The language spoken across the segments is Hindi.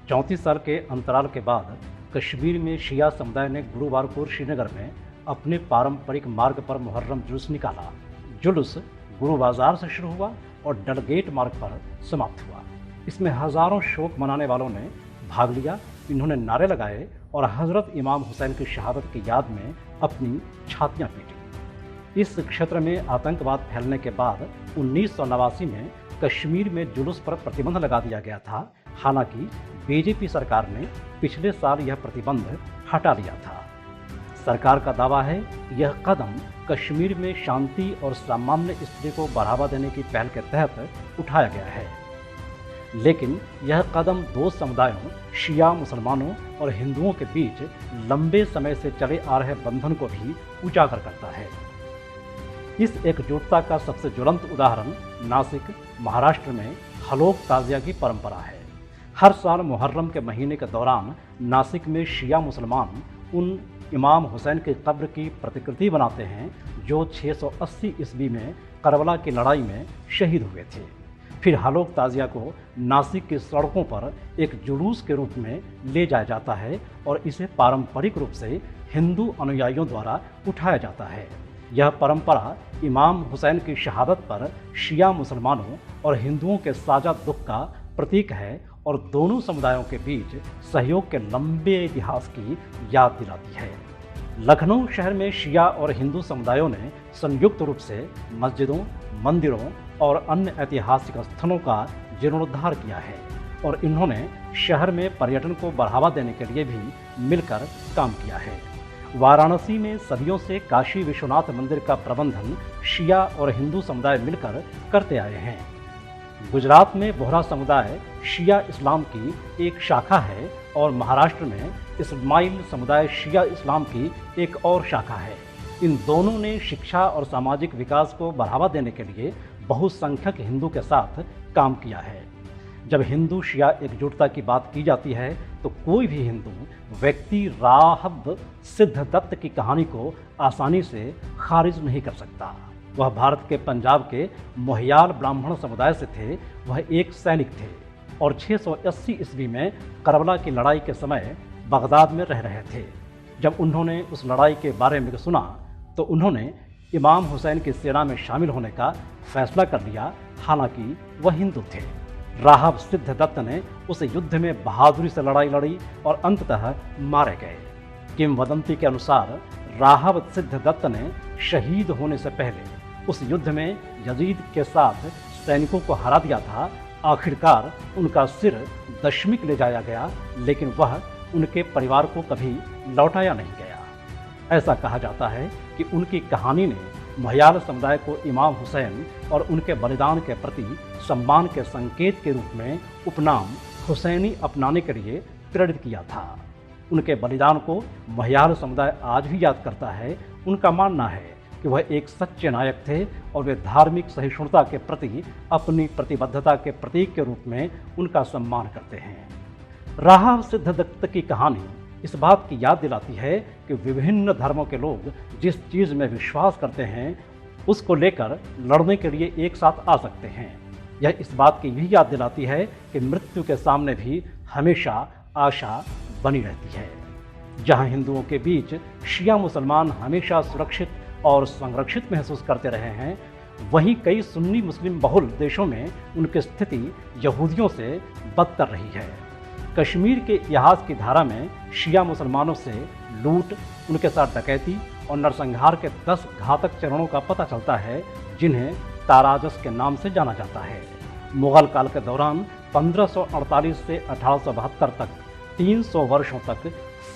34 साल के अंतराल के बाद कश्मीर में शिया समुदाय ने गुरुवार को श्रीनगर में अपने पारंपरिक मार्ग पर मुहर्रम जुलूस निकाला। जुलूस गुरु बाजार से शुरू हुआ और डलगेट मार्ग पर समाप्त हुआ। इसमें हजारों शोक मनाने वालों ने भाग लिया। इन्होंने नारे लगाए और हजरत इमाम हुसैन की शहादत की याद में अपनी छातियां पीटी। इस क्षेत्र में आतंकवाद फैलने के बाद 1989 में कश्मीर में जुलूस पर प्रतिबंध लगा दिया गया था। हालांकि बीजेपी सरकार ने पिछले साल यह प्रतिबंध हटा लिया था। सरकार का दावा है कि यह कदम कश्मीर में शांति और सामान्य स्थिति को बढ़ावा देने की पहल के तहत उठाया गया है। लेकिन यह कदम दो समुदायों शिया मुसलमानों और हिंदुओं के बीच लंबे समय से चले आ रहे बंधन को भी उजागर करता है। इस एकजुटता का सबसे ज्वलंत उदाहरण नासिक महाराष्ट्र में हलोक ताजिया की परंपरा है। हर साल मुहर्रम के महीने के दौरान नासिक में शिया मुसलमान उन इमाम हुसैन की कब्र की प्रतिकृति बनाते हैं जो 680 ईस्वी में करबला की लड़ाई में शहीद हुए थे। फिर हलोक ताजिया को नासिक की सड़कों पर एक जुलूस के रूप में ले जाया जाता है और इसे पारंपरिक रूप से हिंदू अनुयायियों द्वारा उठाया जाता है। यह परंपरा इमाम हुसैन की शहादत पर शिया मुसलमानों और हिंदुओं के साझा दुख का प्रतीक है और दोनों समुदायों के बीच सहयोग के लंबे इतिहास की याद दिलाती है। लखनऊ शहर में शिया और हिंदू समुदायों ने संयुक्त रूप से मस्जिदों, मंदिरों और अन्य ऐतिहासिक स्थलों का जीर्णोद्धार किया है और इन्होंने शहर में पर्यटन को बढ़ावा देने के लिए भी मिलकर काम किया है। वाराणसी में सदियों से काशी विश्वनाथ मंदिर का प्रबंधन शिया और हिंदू समुदाय मिलकर करते आए हैं। गुजरात में बोहरा समुदाय शिया इस्लाम की एक शाखा है और महाराष्ट्र में इस्माइल समुदाय शिया इस्लाम की एक और शाखा है। इन दोनों ने शिक्षा और सामाजिक विकास को बढ़ावा देने के लिए बहुसंख्यक हिंदू के साथ काम किया है। जब हिंदू शिया एकजुटता की बात की जाती है तो कोई भी हिंदू व्यक्ति राहब सिद्धदत्त की कहानी को आसानी से खारिज नहीं कर सकता। वह भारत के पंजाब के मोहियाल ब्राह्मण समुदाय से थे। वह एक सैनिक थे और 680 ईस्वी में करबला की लड़ाई के समय बगदाद में रह रहे थे। जब उन्होंने उस लड़ाई के बारे में सुना तो उन्होंने इमाम हुसैन की सेना में शामिल होने का फैसला कर लिया। हालांकि वह हिंदू थे। राहब सिद्धदत्त ने उस युद्ध में बहादुरी से लड़ाई लड़ी और अंततः मारे गए। किंवदंती के अनुसार राहब सिद्धदत्त ने शहीद होने से पहले उस युद्ध में यजीद के साथ सैनिकों को हरा दिया था। आखिरकार उनका सिर दशमिक ले जाया गया, लेकिन वह उनके परिवार को कभी लौटाया नहीं गया। ऐसा कहा जाता है कि उनकी कहानी ने मोहियाल समुदाय को इमाम हुसैन और उनके बलिदान के प्रति सम्मान के संकेत के रूप में उपनाम हुसैनी अपनाने के लिए प्रेरित किया था। उनके बलिदान को मोहियाल समुदाय आज भी याद करता है। उनका मानना है कि वह एक सच्चे नायक थे और वे धार्मिक सहिष्णुता के प्रति अपनी प्रतिबद्धता के प्रतीक के रूप में उनका सम्मान करते हैं। राहब सिद्धदत्त की कहानी इस बात की याद दिलाती है कि विभिन्न धर्मों के लोग जिस चीज़ में विश्वास करते हैं उसको लेकर लड़ने के लिए एक साथ आ सकते हैं। यह इस बात की भी याद दिलाती है कि मृत्यु के सामने भी हमेशा आशा बनी रहती है। जहां हिंदुओं के बीच शिया मुसलमान हमेशा सुरक्षित और संरक्षित महसूस करते रहे हैं, वहीं कई सुन्नी मुस्लिम बहुल देशों में उनकी स्थिति यहूदियों से बदतर रही है। कश्मीर के इतिहास की धारा में शिया मुसलमानों से लूट, उनके साथ डकैती और नरसंहार के 10 घातक चरणों का पता चलता है, जिन्हें ताराजस के नाम से जाना जाता है। मुगल काल के दौरान 1548 से 1872 तक 300 वर्षों तक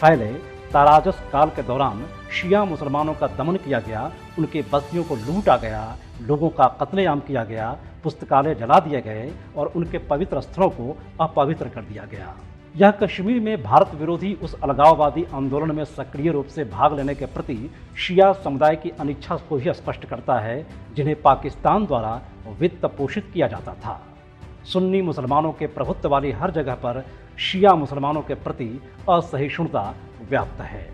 फैले ताराजस काल के दौरान शिया मुसलमानों का दमन किया गया, उनकी बस्तियों को लूटा गया, लोगों का कत्लेआम किया गया, पुस्तकालय जला दिए गए और उनके पवित्र स्थलों को अपवित्र कर दिया गया। यह कश्मीर में भारत विरोधी उस अलगाववादी आंदोलन में सक्रिय रूप से भाग लेने के प्रति शिया समुदाय की अनिच्छा को भी स्पष्ट करता है, जिन्हें पाकिस्तान द्वारा वित्त पोषित किया जाता था। सुन्नी मुसलमानों के प्रभुत्व वाली हर जगह पर शिया मुसलमानों के प्रति असहिष्णुता व्याप्त है।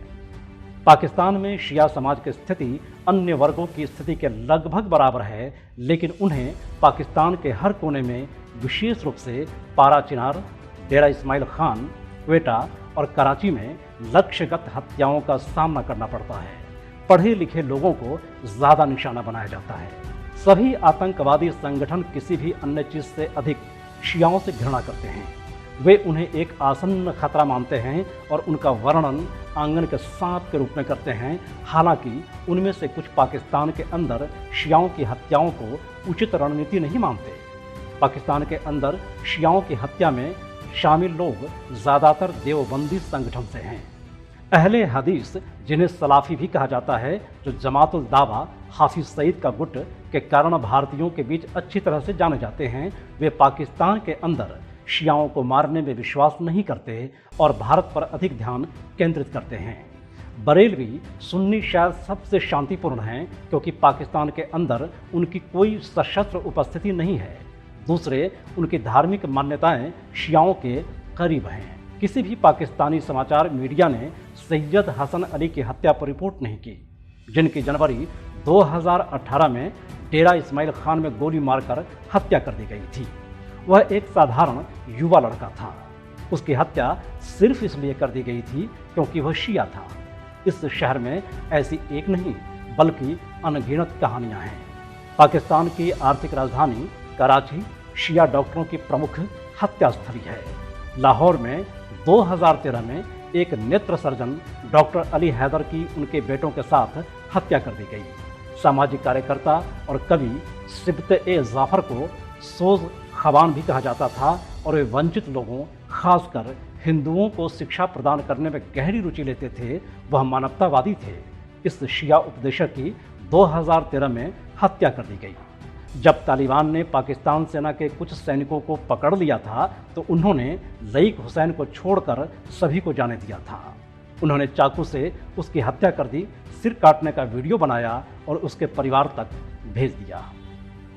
पाकिस्तान में शिया समाज की स्थिति अन्य वर्गों की स्थिति के लगभग बराबर है, लेकिन उन्हें पाकिस्तान के हर कोने में विशेष रूप से पारा चिनार, डेरा इस्माइल खान, क्वेटा और कराची में लक्ष्यगत हत्याओं का सामना करना पड़ता है। पढ़े लिखे लोगों को ज़्यादा निशाना बनाया जाता है। सभी आतंकवादी संगठन किसी भी अन्य चीज़ से अधिक शियाओं से घृणा करते हैं। वे उन्हें एक आसन्न खतरा मानते हैं और उनका वर्णन आंगन के सांप के रूप में करते हैं। हालांकि उनमें से कुछ पाकिस्तान के अंदर शियाओं की हत्याओं को उचित रणनीति नहीं मानते। पाकिस्तान के अंदर शियाओं की हत्या में शामिल लोग ज़्यादातर देवबंदी संगठन से हैं। अहले हदीस, जिन्हें सलाफी भी कहा जाता है, जो जमातुल दावा हाफिज सईद का गुट के कारण भारतीयों के बीच अच्छी तरह से जाने जाते हैं, वे पाकिस्तान के अंदर शियाओं को मारने में विश्वास नहीं करते और भारत पर अधिक ध्यान केंद्रित करते हैं। बरेलवी सुन्नी शायद सबसे शांतिपूर्ण हैं, क्योंकि पाकिस्तान के अंदर उनकी कोई सशस्त्र उपस्थिति नहीं है। दूसरे, उनकी धार्मिक मान्यताएं शियाओं के करीब हैं। किसी भी पाकिस्तानी समाचार मीडिया ने सैयद हसन अली की हत्या पर रिपोर्ट नहीं की, जिनकी जनवरी 2018 में डेरा इस्माइल खान में गोली मारकर हत्या कर दी गई थी। वह एक साधारण युवा लड़का था। उसकी हत्या सिर्फ इसलिए कर दी गई थी क्योंकि वह शिया था। इस शहर में ऐसी एक नहीं बल्कि अनगिनत कहानियां हैं। पाकिस्तान की आर्थिक राजधानी कराची शिया डॉक्टरों की प्रमुख हत्या स्थली है। लाहौर में 2013 में एक नेत्र सर्जन डॉक्टर अली हैदर की उनके बेटों के साथ हत्या कर दी गई। सामाजिक कार्यकर्ता और कवि सिब्त-ए-जाफर को सोज खवान भी कहा जाता था और वे वंचित लोगों, खासकर हिंदुओं को शिक्षा प्रदान करने में गहरी रुचि लेते थे। वह मानवतावादी थे। इस शिया उपदेशक की 2013 में हत्या कर दी गई। जब तालिबान ने पाकिस्तान सेना के कुछ सैनिकों को पकड़ लिया था तो उन्होंने लईक हुसैन को छोड़कर सभी को जाने दिया था। उन्होंने चाकू से उसकी हत्या कर दी, सिर काटने का वीडियो बनाया और उसके परिवार तक भेज दिया।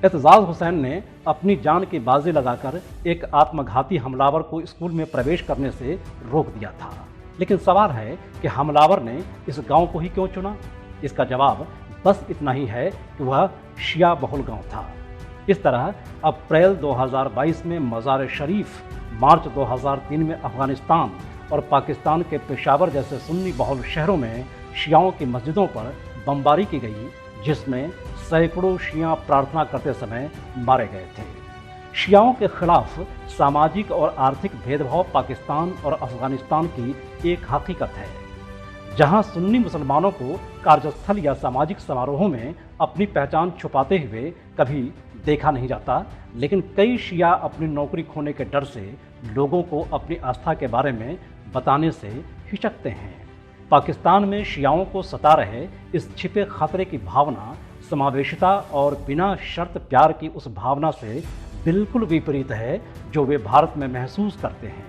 एतजाज़ हुसैन ने अपनी जान की बाजी लगाकर एक आत्मघाती हमलावर को स्कूल में प्रवेश करने से रोक दिया था। लेकिन सवाल है कि हमलावर ने इस गांव को ही क्यों चुना? इसका जवाब बस इतना ही है कि वह शिया बहुल गांव था। इस तरह अप्रैल 2022 में मज़ार शरीफ, मार्च 2003 में अफगानिस्तान और पाकिस्तान के पेशावर जैसे सुन्नी बहुल शहरों में शियाओं की मस्जिदों पर बमबारी की गई, जिसमें सैकड़ों शिया प्रार्थना करते समय मारे गए थे। शियाओं के खिलाफ सामाजिक और आर्थिक भेदभाव पाकिस्तान और अफगानिस्तान की एक हकीकत है। जहां सुन्नी मुसलमानों को कार्यस्थल या सामाजिक समारोहों में अपनी पहचान छुपाते हुए कभी देखा नहीं जाता, लेकिन कई शिया अपनी नौकरी खोने के डर से लोगों को अपनी आस्था के बारे में बताने से हिचकते हैं। पाकिस्तान में शियाओं को सता रहे इस छिपे खतरे की भावना समावेशिता और बिना शर्त प्यार की उस भावना से बिल्कुल विपरीत है जो वे भारत में महसूस करते हैं।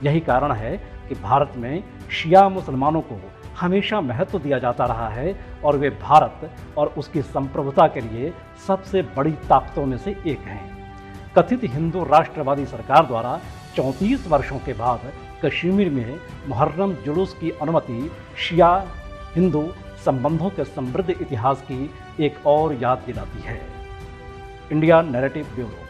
यही कारण है कि भारत में शिया मुसलमानों को हमेशा महत्व दिया जाता रहा है और वे भारत और उसकी संप्रभुता के लिए सबसे बड़ी ताकतों में से एक हैं। कथित हिंदू राष्ट्रवादी सरकार द्वारा 34 वर्षों के बाद कश्मीर में मुहर्रम जुलूस की अनुमति शिया हिंदू संबंधों के समृद्ध इतिहास की एक और याद दिलाती है। India narrative bureau.